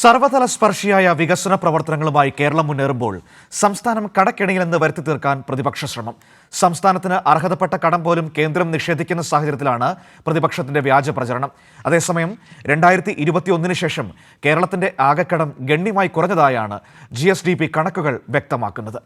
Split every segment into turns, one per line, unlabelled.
സർവതല സ്പർശിയായ വികസന പ്രവർത്തനങ്ങളുമായി കേരളം മുന്നേറുമ്പോൾ സംസ്ഥാനം കടക്കെണിയിലെന്ന് വരുത്തി തീർക്കാൻ പ്രതിപക്ഷ ശ്രമം. സംസ്ഥാനത്തിന് അർഹതപ്പെട്ട കടം പോലും കേന്ദ്രം നിഷേധിക്കുന്ന സാഹചര്യത്തിലാണ് പ്രതിപക്ഷത്തിന്റെ വ്യാജ പ്രചരണം. അതേസമയം 2021 ശേഷം കേരളത്തിന്റെ ആകെക്കടം ഗണ്യമായി കുറഞ്ഞതായാണ് GSDP കണക്കുകൾ വ്യക്തമാക്കുന്നത്.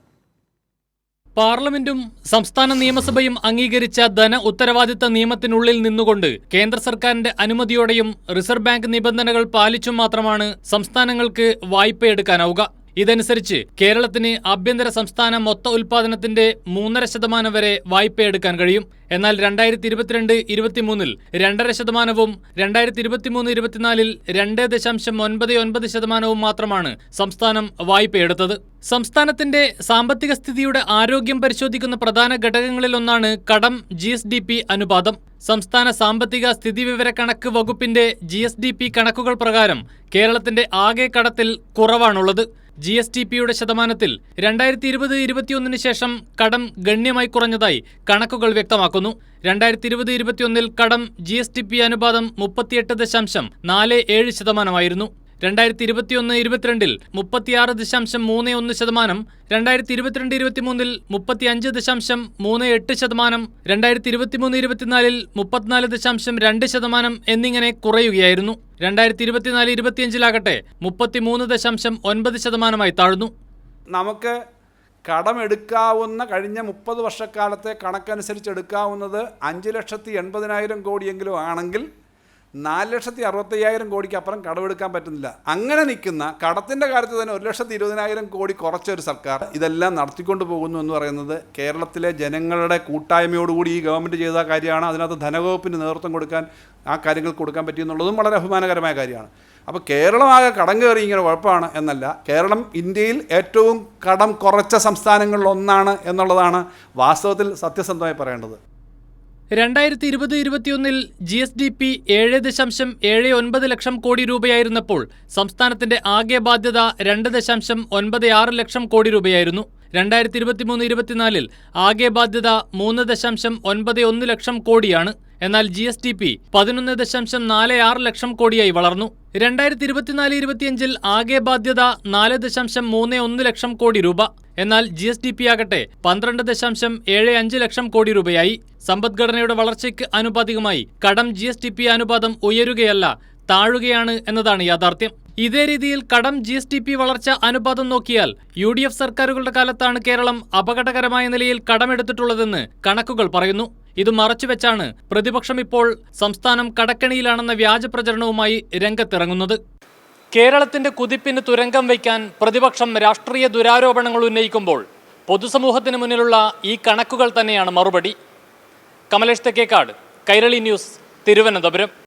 പാർലമെന്റും സംസ്ഥാന നിയമസഭയും അംഗീകരിച്ച ധന ഉത്തരവാദിത്ത നിയമത്തിനുള്ളിൽ നിന്നുകൊണ്ട് കേന്ദ്ര സർക്കാരിന്റെ അനുമതിയോടെയും റിസർവ് ബാങ്ക് നിബന്ധനകൾ പാലിച്ചും മാത്രമാണ് സംസ്ഥാനങ്ങൾക്ക് വായ്പയെടുക്കാനാവുക. ഇതനുസരിച്ച് കേരളത്തിന് ആഭ്യന്തര സംസ്ഥാന മൊത്ത ഉൽപാദനത്തിന്റെ 3.5% വരെ വായ്പയെടുക്കാൻ കഴിയും. എന്നാൽ 2022-23 2.5%വും 2023-24 2.99% മാത്രമാണ് സംസ്ഥാനം വായ്പയെടുത്തത്. സംസ്ഥാനത്തിന്റെ സാമ്പത്തിക സ്ഥിതിയുടെ ആരോഗ്യം പരിശോധിക്കുന്ന പ്രധാന ഘടകങ്ങളിലൊന്നാണ് കടം GSDP അനുപാതം. സംസ്ഥാന സാമ്പത്തിക സ്ഥിതിവിവരക്കണക്ക് വകുപ്പിന്റെ GSDP കണക്കുകൾ പ്രകാരം കേരളത്തിന്റെ ആകെ കടത്തിൽ കുറവാണുള്ളത്. GSDPയുടെ ശതമാനത്തിൽ 2020-21 ശേഷം കടം ഗണ്യമായി കുറഞ്ഞതായി കണക്കുകൾ വ്യക്തമാക്കുന്നു. 2020-21 കടം GSDP അനുപാതം 38.47%. 2021-22 36.31%, 2022-23 35.38%, 2023-24 34.2% എന്നിങ്ങനെ കുറയുകയായിരുന്നു. 2024-25 33.9% താഴ്ന്നു.
നമുക്ക് കടമെടുക്കാവുന്ന കഴിഞ്ഞ 30 വർഷക്കാലത്തെ കണക്കനുസരിച്ച് എടുക്കാവുന്നത് 5,80,000 കോടിയെങ്കിലും ആണെങ്കിൽ 4,65,000 കോടിക്ക് അപ്പുറം കടമെടുക്കാൻ പറ്റുന്നില്ല. അങ്ങനെ നിൽക്കുന്ന കടത്തിൻ്റെ കാര്യത്തിൽ തന്നെ 1,20,000 കോടി കുറച്ചൊരു സർക്കാർ ഇതെല്ലാം നടത്തിക്കൊണ്ട് പോകുന്നു എന്ന് പറയുന്നത് കേരളത്തിലെ ജനങ്ങളുടെ കൂട്ടായ്മയോടുകൂടി ഈ ഗവൺമെൻറ് ചെയ്ത കാര്യമാണ്. അതിനകത്ത് ധനവകുപ്പിന് നേതൃത്വം കൊടുക്കാൻ ആ കാര്യങ്ങൾ കൊടുക്കാൻ പറ്റിയെന്നുള്ളതും വളരെ അഭിമാനകരമായ കാര്യമാണ്. അപ്പോൾ കേരളമാകെ കടം കയറി ഇങ്ങനെ കുഴപ്പമാണ് എന്നല്ല, കേരളം ഇന്ത്യയിൽ ഏറ്റവും കടം കുറച്ച സംസ്ഥാനങ്ങളിലൊന്നാണ് എന്നുള്ളതാണ് വാസ്തവത്തിൽ സത്യസന്ധമായി പറയേണ്ടത്.
2020-21 GSDP 7.79 ലക്ഷം കോടി രൂപയായിരുന്നപ്പോൾ സംസ്ഥാനത്തിന്റെ ആകെ ബാധ്യത 2.96 ലക്ഷം കോടി രൂപയായിരുന്നു. 2023-24 ആകെ ബാധ്യത 3.91 ലക്ഷം കോടിയാണ്. എന്നാൽ GSDP 11.46 ലക്ഷം കോടിയായി വളർന്നു. 2024-25 ആകെ ബാധ്യത 4.31 ലക്ഷം കോടി രൂപ. എന്നാൽ GSDP ആകട്ടെ 12.75 ലക്ഷം കോടി രൂപയായി. സമ്പദ്ഘടനയുടെ വളർച്ചയ്ക്ക് ആനുപാതികമായി കടം GSDP അനുപാതം ഉയരുകയല്ല, താഴുകയാണ് എന്നതാണ് യാഥാർത്ഥ്യം. ഇതേ രീതിയിൽ കടം GSDP വളർച്ച അനുപാതം നോക്കിയാൽ UDF സർക്കാരുകളുടെ കാലത്താണ് കേരളം അപകടകരമായ നിലയിൽ കടമെടുത്തിട്ടുള്ളതെന്ന് കണക്കുകൾ പറയുന്നു. ഇത് മറച്ചുവെച്ചാണ് പ്രതിപക്ഷം ഇപ്പോൾ സംസ്ഥാനം കടക്കെണിയിലാണെന്ന വ്യാജ പ്രചരണവുമായി രംഗത്തിറങ്ങുന്നത്. കേരളത്തിന്റെ കുതിപ്പിന് തുരങ്കം വയ്ക്കാൻ പ്രതിപക്ഷം രാഷ്ട്രീയ ദുരാരോപണങ്ങൾ ഉന്നയിക്കുമ്പോൾ പൊതുസമൂഹത്തിന് മുന്നിലുള്ള ഈ കണക്കുകൾ തന്നെയാണ് മറുപടി. കമലേഷ് തെക്കേക്കാട്, കൈരളി ന്യൂസ്, തിരുവനന്തപുരം.